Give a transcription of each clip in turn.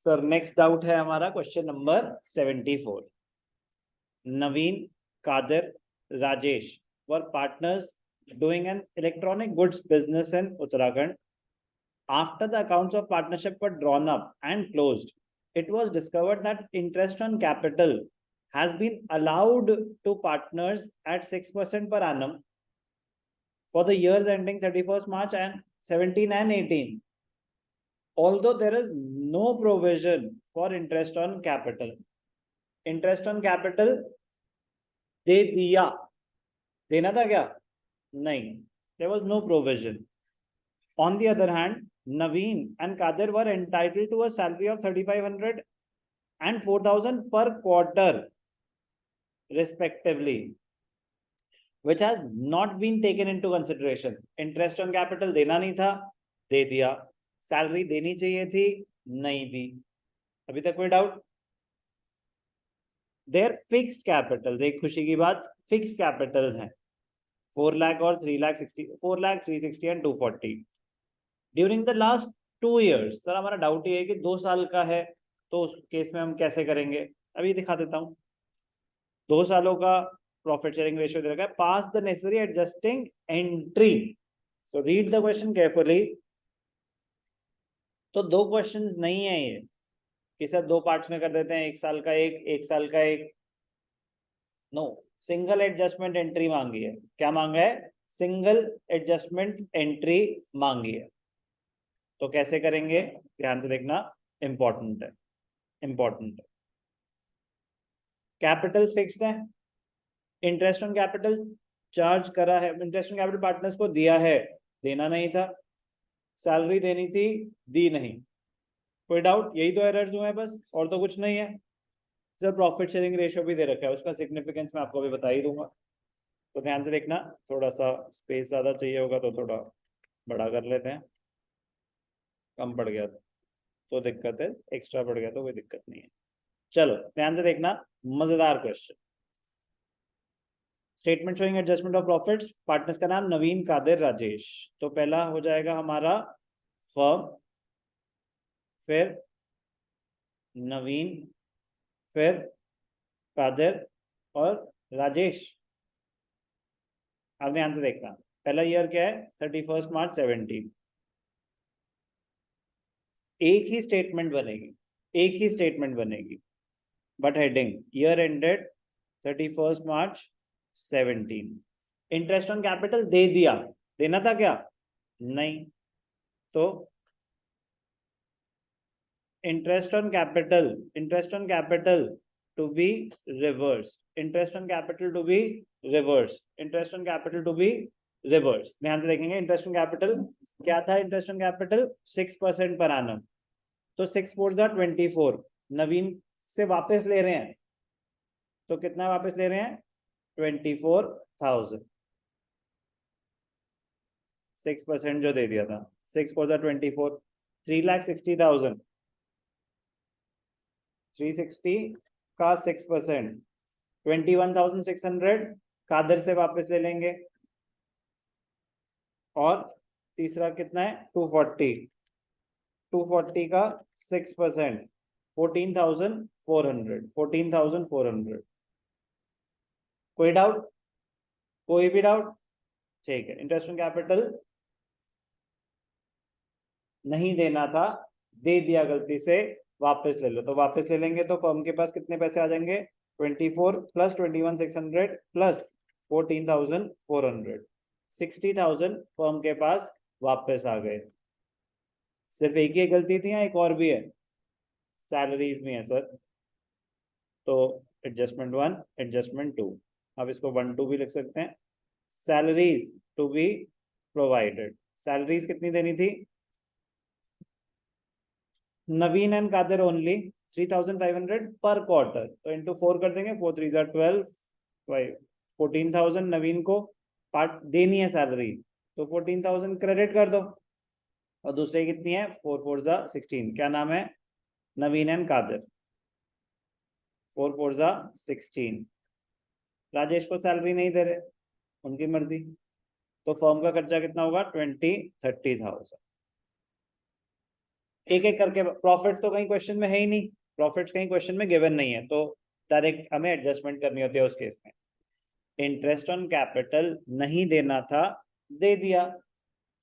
Sir next doubt है हमारा question number 74. Naveen, Kadir, Rajesh were partners doing an electronic goods business in Uttarakhand. After the accounts of partnership were drawn up and closed, it was discovered that interest on capital has been allowed to partners at 6% per annum for the years ending 31st March and 17 and 18. Although there is no provision for interest on capital. Interest on capital दे दिया, देना था क्या? नहीं, there was no provision. On the other hand, Naveen and Kadir were entitled to a salary of 3,500 and 4,000 per quarter respectively, which has not been taken into consideration. Interest on capital देना नहीं था, दे दिया. Salary देनी चाहिए थी, नहीं दी. अभी तक कोई डाउट? देयर फिक्स्ड कैपिटल, एक खुशी की बात, फिक्स्ड कैपिटल्स हैं 4 लाख और 3,60,000, 4 lakh 360 and 240 during the last 2 years. Sir हमारा डाउट ये है कि 2 साल का है तो उस केस में हम कैसे करेंगे? अभी दिखा देता हूं. 2 सालों का प्रॉफिट शेयरिंग रेशियो दे रखा है. Pass the necessary adjusting entry. So read the question carefully. तो 2 क्वेश्चंस नहीं है ये कि सर 2 पार्ट्स में कर देते हैं, 1 साल का एक साल का एक. नो, सिंगल एडजस्टमेंट एंट्री मांगी है. क्या मांगा है? सिंगल एडजस्टमेंट एंट्री मांगी है. तो कैसे करेंगे? ध्यान से देखना, इंपॉर्टेंट है, इंपॉर्टेंट है. कैपिटल फिक्स्ड है, इंटरेस्ट ऑन कैपिटल चार्ज करा है, इंटरेस्ट ऑन कैपिटल पार्टनर्स को दिया है, देना नहीं था. सैलरी देनी थी, दी नहीं. कोई डाउट? यही तो एरर्स हुए हैं बस, और तो कुछ नहीं है. सर प्रॉफिट शेयरिंग रेशियो भी दे रखा है, उसका सिग्निफिकेंस मैं आपको भी बता ही दूंगा. तो ध्यान से देखना, थोड़ा सा स्पेस ज्यादा चाहिए होगा तो थोड़ा बड़ा कर लेते हैं. कम पड़ गया तो दिक्कत है, एक्स्ट्रा पड़ गया तो कोई दिक्कत नहीं है. चलो ध्यान से देखना, मजेदार question. Statement showing adjustment of profits. Partners का नाम नवीन, कादिर, राजेश. तो पहला हो जाएगा हमारा फर्म, फिर नवीन, फिर कादिर और राजेश. अब ध्यान से देखना, पहला ईयर क्या है? 31 मार्च 17. एक ही स्टेटमेंट बनेगी, एक ही स्टेटमेंट बनेगी, but heading year ended 31 March 17. Interest on capital दे दिया, देना था क्या? नहीं. तो interest on capital, interest on capital to be reverse, interest on capital to be reverse, interest on capital to be reverse. ध्यान से देखेंगे, इंटरेस्ट ऑन कैपिटल क्या था? Interest on capital 6% per annum. तो 6 4 24. नवीन से वापस ले रहे हैं तो कितना वापस ले रहे हैं? 24,000. 6% जो दे दिया था, 6 4 24, 3,60,000. 360 का 6%, 21,600 कादर से वापस ले लेंगे. और तीसरा कितना है? 240. 240 का 6%, 14,400. 14,400. कोई डाउट? कोई भी डाउट? ठीक है. इंटरेस्ट ऑन कैपिटल नहीं देना था, दे दिया गलती से, वापस ले लो. तो वापस ले लेंगे तो फर्म के पास कितने पैसे आ जाएंगे? 24 प्लस 21,600 प्लस 14,400. 60,000 फर्म के पास वापस आ गए. सिर्फ एक ही गलती थी या एक और भी है? सैलरीज में है सर. तो एडजस्टमेंट 1, एडजस्टमेंट 2. अब इसको 1 2 भी लिख सकते हैं. Salaries to be provided. Salaries कितनी देनी थी? नवीन एंड कादर ओनली 3,500 पर क्वार्टर. तो इंटू 4 कर देंगे. 4 3 12, 14,000 नवीन को पार्ट देनी है सैलरी, तो 14,000 क्रेडिट कर दो. और दूसरे कितनी है? 4 4 16. क्या नाम है? नवीन एंड कादर. 4 4 16. राजेश को सैलरी नहीं दे रहे, उनकी मर्जी. तो फर्म का खर्चा कितना होगा? 20-30,000. एक एक करके, प्रॉफिट तो कहीं क्वेश्चन में है ही नहीं, प्रॉफिट्स कहीं क्वेश्चन में गिवन नहीं है, तो डायरेक्ट हमें एडजस्टमेंट करनी होती है उस केस में। इंटरेस्ट ऑन कैपिटल नहीं देना था, दे दिया,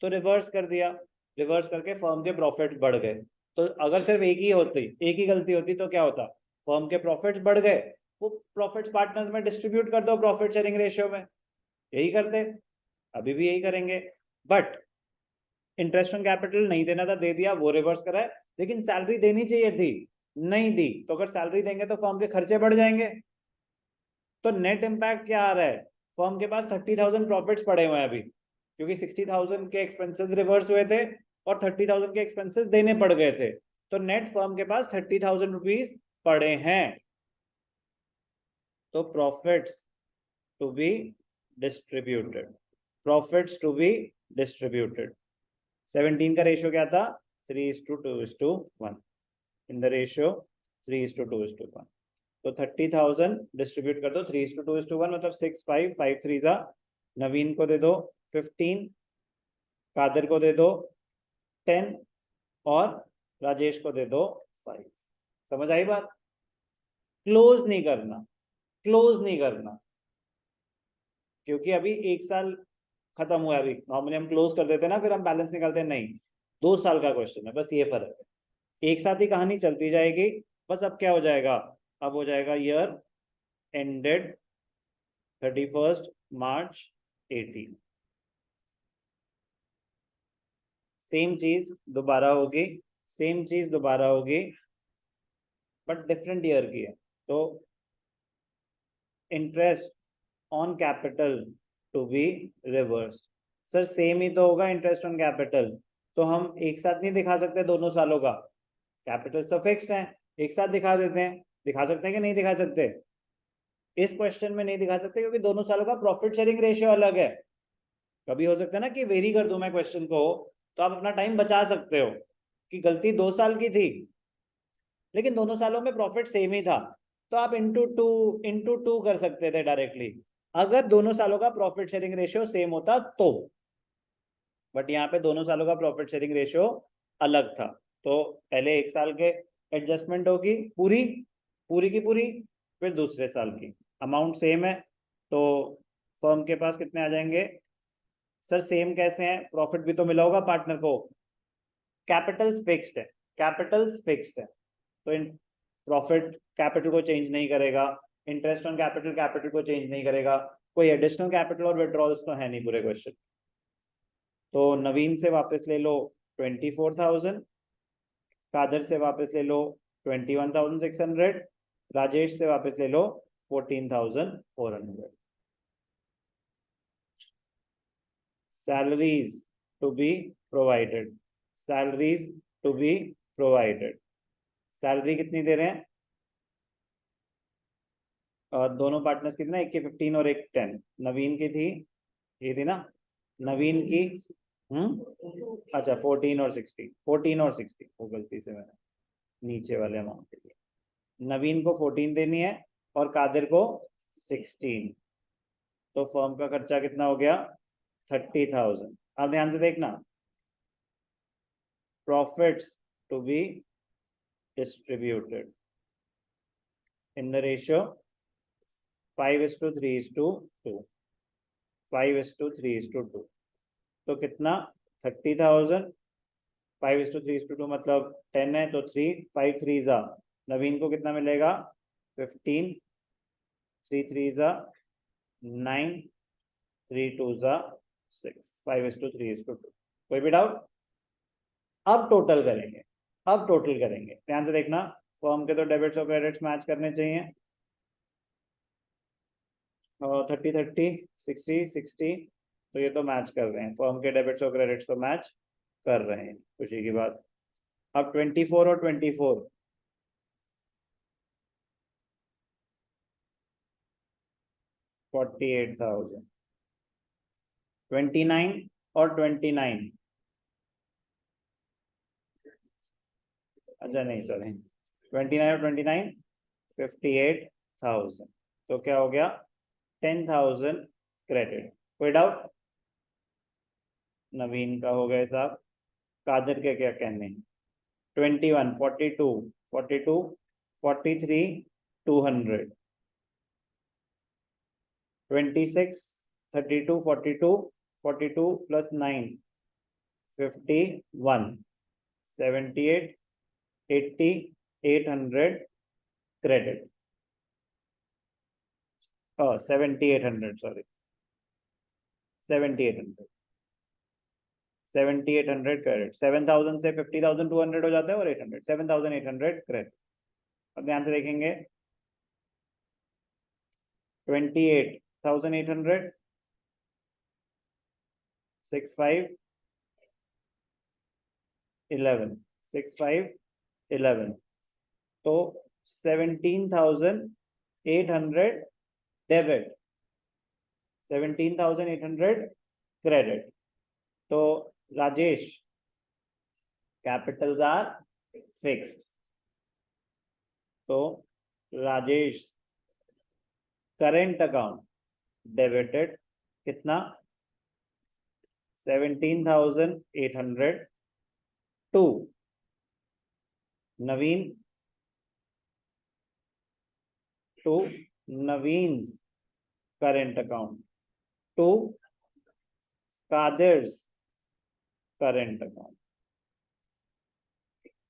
तो रिवर्स कर दिया, रिवर्स करके फर्म के प्रॉफिट बढ़ गए। तो अगर सिर्फ एक ही गलती होती तो क्या होता, फर्म के प्रॉफिट्स बढ़ गए, वो प्रॉफिट्स पार्टनर्स में डिस्ट्रीब्यूट कर दो प्रॉफिट शेयरिंग रेशियो में, यही करते, अभी भी यही करेंगे। बट इंटरेस्ट ऑन कैपिटल नहीं देना था, दे दिया, वो रिवर्स करा है, लेकिन सैलरी देनी चाहिए थी, नहीं दी, तो अगर सैलरी देंगे तो फर्म के खर्चे बढ़ जाएंगे। तो नेट इम्पैक्ट क्या आ रहा है, फर्म के पास 30,000 प्रॉफिट्स पड़े हुए हैं अभी, क्योंकि 60,000 के एक्सपेंसेस रिवर्स हुए थे और 30,000 के एक्सपेंसेस देने पड़ गए थे, तो नेट फर्म के पास 30,000 रुपीज पड़े हैं। तो profits to be distributed, profits to be distributed, 17 का रेशियो क्या था, 3:2:1, इन द रेशियो 3:2:1। तो 30,000 डिस्ट्रीब्यूट कर दो 3:2:1, मतलब 6, 5, 5 3 जा, नवीन को दे दो 15, कादर को दे दो 10 और राजेश को दे दो 5। समझ आई बात? क्लोज नहीं करना, क्लोज नहीं करना, क्योंकि अभी एक साल खत्म हुआ है, अभी नॉर्मली हम क्लोज कर देते हैं ना, फिर हम बैलेंस निकालते हैं, नहीं, 2 साल का क्वेश्चन है, बस ये फर्क है, एक साथ ही कहानी चलती जाएगी। बस अब क्या हो जाएगा, अब हो जाएगा ईयर एंडेड 31 मार्च 18, सेम चीज दोबारा होगी, सेम चीज दोबारा होगी, बट डिफरेंट ईयर की है। तो interest on capital to be reverse, sir same ही तो होगा इंटरेस्ट ऑन कैपिटल, तो हम एक साथ नहीं दिखा सकते दोनों सालों का, कैपिटल तो फिक्स्ड है, एक साथ दिखा देते हैं, दिखा सकते हैं कि नहीं दिखा सकते, इस क्वेश्चन में नहीं दिखा सकते क्योंकि दोनों सालों का प्रॉफिट शेयरिंग रेशियो अलग है। कभी हो सकता है ना कि वेरी कर दूं मैं क्वेश्चन को, तो आप अपना टाइम बचा सकते हो कि गलती 2 साल की थी, लेकिन दोनों सालों में प्रॉफिट सेम ही था, तो आप इंटू टू कर सकते थे डायरेक्टली, अगर दोनों सालों का प्रॉफिट शेयरिंग रेशियो सेम होता तो। बट यहाँ पे दोनों सालों का प्रॉफिट शेयरिंग रेशियो अलग था, तो पहले एक साल के एडजस्टमेंट होगी पूरी, पूरी की पूरी, फिर दूसरे साल की, अमाउंट सेम है, तो फर्म के पास कितने आ जाएंगे, सर सेम कैसे हैं, प्रॉफिट भी तो मिला होगा पार्टनर को, कैपिटल्स फिक्स्ड है, कैपिटल्स फिक्स्ड है, तो इन प्रॉफिट कैपिटल को चेंज नहीं करेगा, इंटरेस्ट ऑन कैपिटल कैपिटल को चेंज नहीं करेगा, कोई एडिशनल कैपिटल और विड्रॉल्स तो है नहीं पूरे क्वेश्चन। तो नवीन से वापस ले लो 24,000, कादर से वापस ले लो 21,600, राजेश से वापस ले लो 14,400। Salaries to be provided, salaries to be provided, salary कितनी दे रहे हैं, और दोनों पार्टनर्स कितना, एक की 15 और एक 10, नवीन की थी, ये थी ना, नवीन की अच्छा 14 और 16, 14 और 16, वो गलती से मैंने नीचे वाले अमाउंट के लिए, नवीन को 14 देनी है और कादिर को 16, तो फर्म का खर्चा कितना हो गया 30,000। अब ध्यान से देखना, profits to be distributed in the ratio 5:3:2, 5:3:2, तो कितना 30,000, 5:3:2 मतलब 10 है, तो 3, 5 3 जा, नवीन को कितना मिलेगा 15, 3 3 जा 9, 3 2 जा 6, 5:3:2। कोई भी डाउट? अब टोटल करेंगे, अब टोटल करेंगे, ध्यान से देखना, फर्म के तो डेबिट्स और क्रेडिट्स मैच करने चाहिए, 30 30 60 60, तो ये तो मैच कर रहे हैं, फर्म के डेबिट्स और क्रेडिट्स तो मैच कर रहे हैं, खुशी की बात। अब 24 और 24, 48,000, 29 और 29, अच्छा नहीं सॉरी, 29 और 29, 58,000, तो क्या हो गया 10,000 क्रेडिट। कोई डाउट? नवीन का हो गया साहब, कादर के क्या कहने हैं, 21, 42, 42, 43, 200, 26, 32, 42, 42 plus 9, 51, 78, 80, 800 credit. Oh, 7800, sorry. 7800, 7800 credit. 7000 से 50,200 हो जाता है और 800, 7800 credit. अब ध्यान से देखेंगे 28,800, 65, 11, 65, 11. तो 17,800 डेबिट, 17,800 क्रेडिट. तो राजेश, कैपिटल्स आर फिक्स्ड. तो राजेश करेंट अकाउंट डेबिटेड कितना 17,800 to Naveen, to Naveen's current account to Kadir's current account.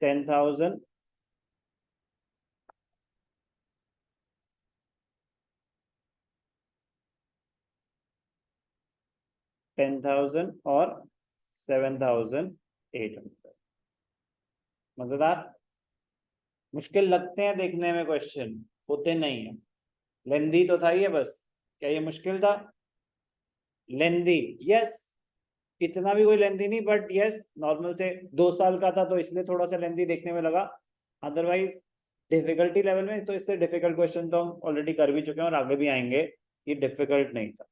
10,000 10,000 और 7,800. मजेदार. मुश्किल लगते हैं देखने में क्वेश्चन, होते नहीं है. लेंदी तो था ये बस. क्या ये मुश्किल था? लेंदी, यस. इतना भी कोई लेंदी नहीं, बट यस नॉर्मल से 2 साल का था तो इसलिए थोड़ा सा लेंदी देखने में लगा. अदरवाइज डिफिकल्टी लेवल में तो इससे डिफिकल्ट क्वेश्चन तो हम ऑलरेडी कर भी चुके हैं और आगे भी आएंगे. ये डिफिकल्ट नहीं था.